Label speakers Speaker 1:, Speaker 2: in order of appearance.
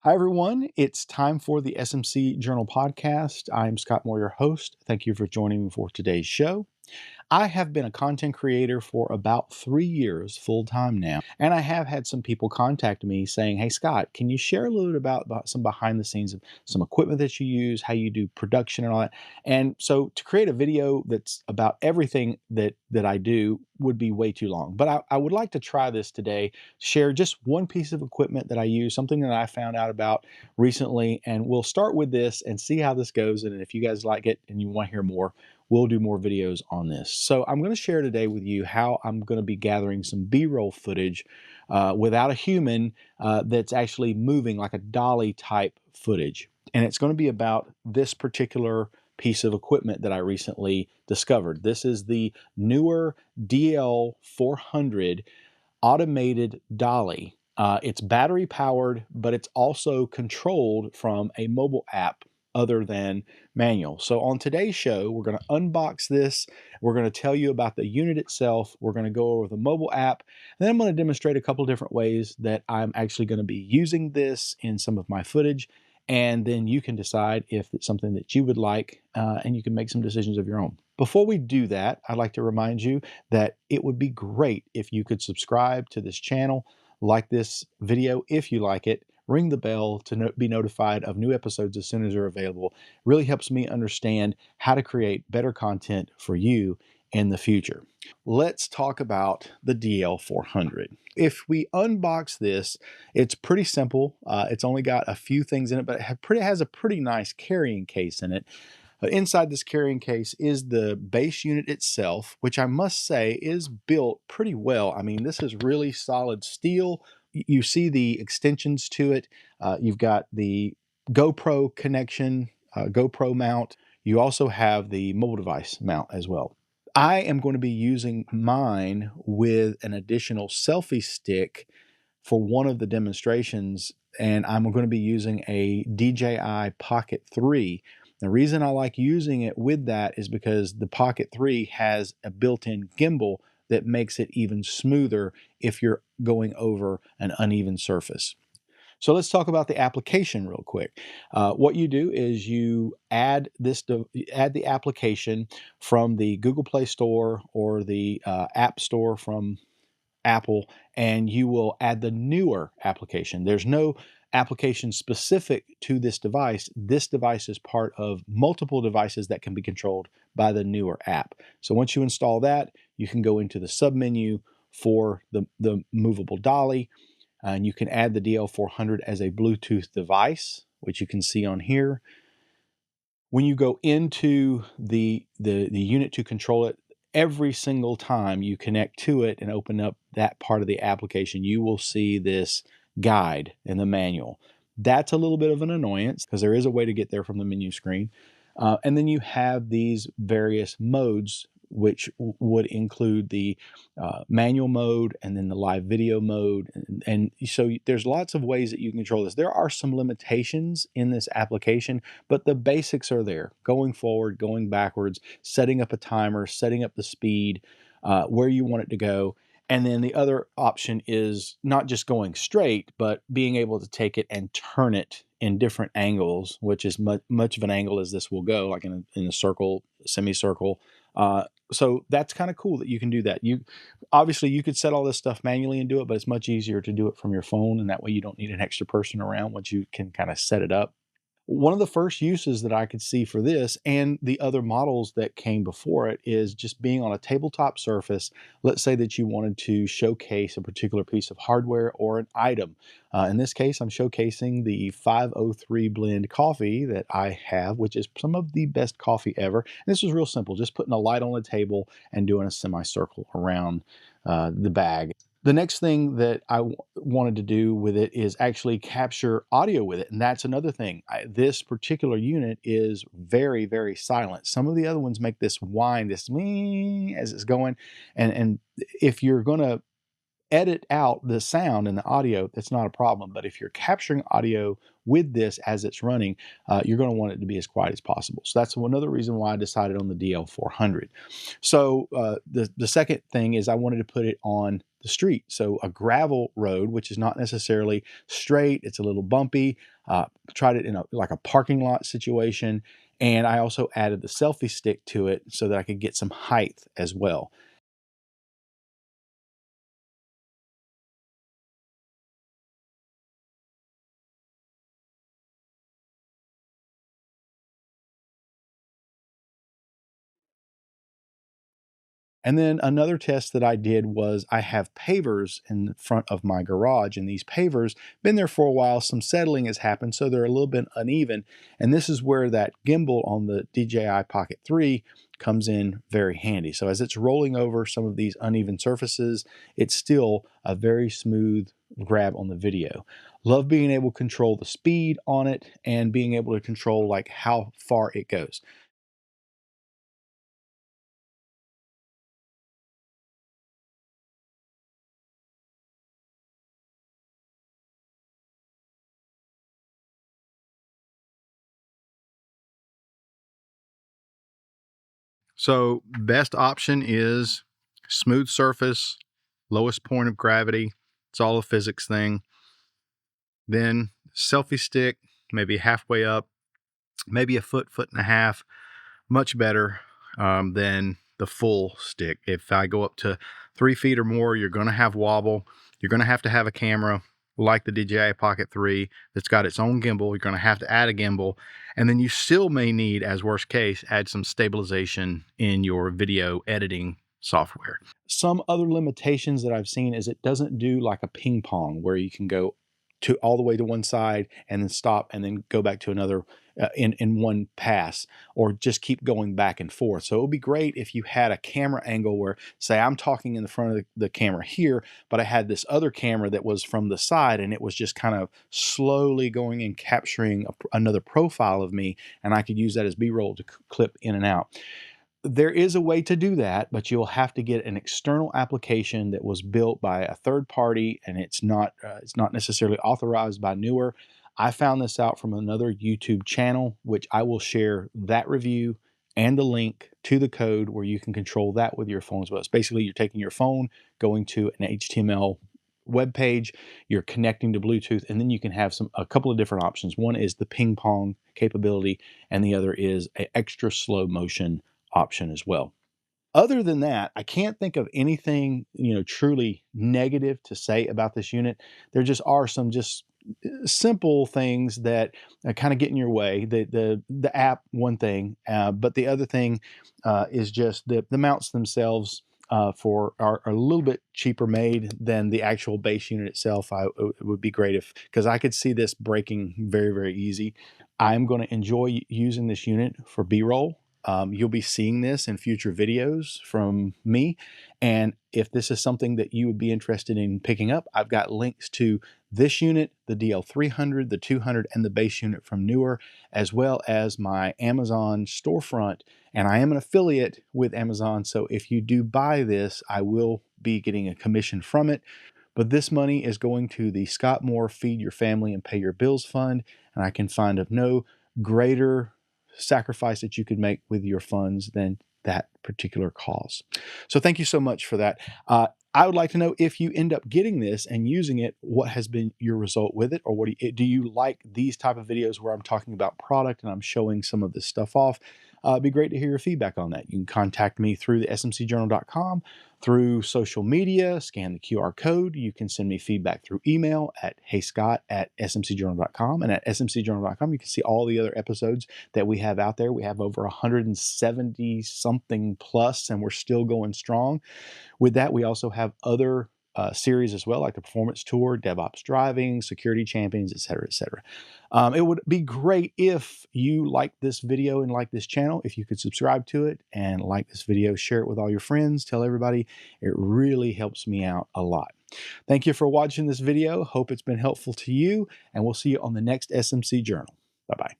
Speaker 1: Hi, everyone. It's time for the SMC Journal podcast. I'm Scott Moore, your host. Thank you for joining me for today's show. I have been a content creator for about 3 years full time now, and I have had some people contact me saying, "Hey, Scott, can you share a little bit about some behind the scenes of some equipment that you use, how you do production and all that?" And so to create a video that's about everything that I do would be way too long. But I would like to try this today, share just one piece of equipment that I use, something that I found out about recently, and we'll start with this and see how this goes. And if you guys like it and you want to hear more, we'll do more videos on this. So I'm going to share today with you how I'm going to be gathering some B-roll footage without a human that's actually moving, like a dolly type footage. And it's going to be about this particular piece of equipment that I recently discovered. This is the Neewar DL400 automated dolly. It's battery powered, but it's also controlled from a mobile app other than manual. So on today's show, we're going to unbox this. We're going to tell you about the unit itself. We're going to go over the mobile app. And then I'm going to demonstrate a couple different ways that I'm actually going to be using this in some of my footage. And then you can decide if it's something that you would like, and you can make some decisions of your own. Before we do that, I'd like to remind you that it would be great if you could subscribe to this channel, like this video if you like it, ring the bell to be notified of new episodes as soon as they're available. It really helps me understand how to create better content for you in the future. Let's talk about the DL400. If we unbox this, it's pretty simple. It's only got a few things in it, but it has a pretty nice carrying case in it. Inside this carrying case is the base unit itself, which I must say is built pretty well. I mean, this is really solid steel. You see the extensions to it. You've got the GoPro connection, GoPro mount. You also have the mobile device mount as well. I am going to be using mine with an additional selfie stick for one of the demonstrations, and I'm going to be using a DJI Pocket 3. The reason I like using it with that is because the Pocket 3 has a built-in gimbal that makes it even smoother if you're going over an uneven surface. So let's talk about the application real quick. What you do is you add the application from the Google Play Store or the App Store from Apple, and you will add the Neewer application. There's no application specific to this device. This device is part of multiple devices that can be controlled by the Neewer app. So once you install that, you can go into the submenu for the movable dolly, and you can add the DL400 as a Bluetooth device, which you can see on here. When you go into the unit to control it, every single time you connect to it and open up that part of the application, you will see this guide in the manual. That's a little bit of an annoyance because there is a way to get there from the menu screen. And then you have these various modes, which would include the manual mode and then the live video mode. And so there's lots of ways that you can control this. There are some limitations in this application, but the basics are there. Going forward, going backwards, setting up a timer, setting up the speed, where you want it to go. And then the other option is not just going straight, but being able to take it and turn it in different angles, which is much of an angle as this will go, like in a circle, semicircle. So that's kind of cool that you can do that. Obviously you could set all this stuff manually and do it, but it's much easier to do it from your phone, and that way you don't need an extra person around once you can kind of set it up. One of the first uses that I could see for this and the other models that came before it is just being on a tabletop surface. Let's say that you wanted to showcase a particular piece of hardware or an item. In this case, I'm showcasing the 503 blend coffee that I have, which is some of the best coffee ever. And this was real simple, just putting a light on the table and doing a semicircle around the bag. The next thing that I wanted to do with it is actually capture audio with it. And that's another thing. This particular unit is very, very silent. Some of the other ones make this whine, this me as it's going. And if you're going to edit out the sound and the audio, that's not a problem. But if you're capturing audio with this as it's running, you're going to want it to be as quiet as possible. So that's another reason why I decided on the DL400. So the second thing is I wanted to put it on the street. So a gravel road, which is not necessarily straight, it's a little bumpy. Tried it in like a parking lot situation. And I also added the selfie stick to it so that I could get some height as well. And then another test that I did was I have pavers in front of my garage, and these pavers been there for a while. Some settling has happened, so they're a little bit uneven. And this is where that gimbal on the DJI Pocket 3 comes in very handy. So as it's rolling over some of these uneven surfaces, it's still a very smooth grab on the video. Love being able to control the speed on it and being able to control like how far it goes. So best option is smooth surface, lowest point of gravity. It's all a physics thing. Then selfie stick, maybe halfway up, maybe a foot, foot and a half, much better than the full stick. If I go up to 3 feet or more, you're going to have wobble. You're going to have a camera like the DJI Pocket 3 that's got its own gimbal. You're going to have to add a gimbal. And then you still may need, as worst case, add some stabilization in your video editing software. Some other limitations that I've seen is it doesn't do like a ping pong where you can go to all the way to one side and then stop and then go back to another in one pass, or just keep going back and forth. So it would be great if you had a camera angle where, say, I'm talking in the front of the camera here, but I had this other camera that was from the side and it was just kind of slowly going and capturing another profile of me, and I could use that as B-roll to clip in and out. There is a way to do that, but you'll have to get an external application that was built by a third party, and it's not necessarily authorized by Neewer. I found this out from another YouTube channel, which I will share that review and the link to the code where you can control that with your phone as well. It's basically you're taking your phone, going to an HTML web page, you're connecting to Bluetooth, and then you can have a couple of different options. One is the ping pong capability, and the other is an extra slow motion option as well. Other than that, I can't think of anything, truly negative to say about this unit. There just are some just simple things that kind of get in your way. The app, one thing, but the other thing is just the mounts themselves are a little bit cheaper made than the actual base unit itself. It would be great because I could see this breaking very, very easy. I'm going to enjoy using this unit for B-roll. You'll be seeing this in future videos from me. And if this is something that you would be interested in picking up, I've got links to this unit, the DL300, the 200, and the base unit from Neewer, as well as my Amazon storefront. And I am an affiliate with Amazon, so if you do buy this, I will be getting a commission from it. But this money is going to the Scott Moore Feed Your Family and Pay Your Bills Fund, and I can find of no greater sacrifice that you could make with your funds than that particular cause. So thank you so much for that. I would like to know, if you end up getting this and using it, what has been your result with it, or what do you like these type of videos where I'm talking about product and I'm showing some of this stuff off? It'd be great to hear your feedback on that. You can contact me through the smcjournal.com, through social media, scan the QR code. You can send me feedback through email at heyscott@smcjournal.com. And at smcjournal.com, you can see all the other episodes that we have out there. We have over 170 something plus, and we're still going strong. With that, we also have other series as well, like the Performance Tour, DevOps Driving, Security Champions, etc., etc. It would be great if you like this video and like this channel, if you could subscribe to it and like this video, share it with all your friends, tell everybody. It really helps me out a lot. Thank you for watching this video. Hope it's been helpful to you, and we'll see you on the next SMC Journal. Bye-bye.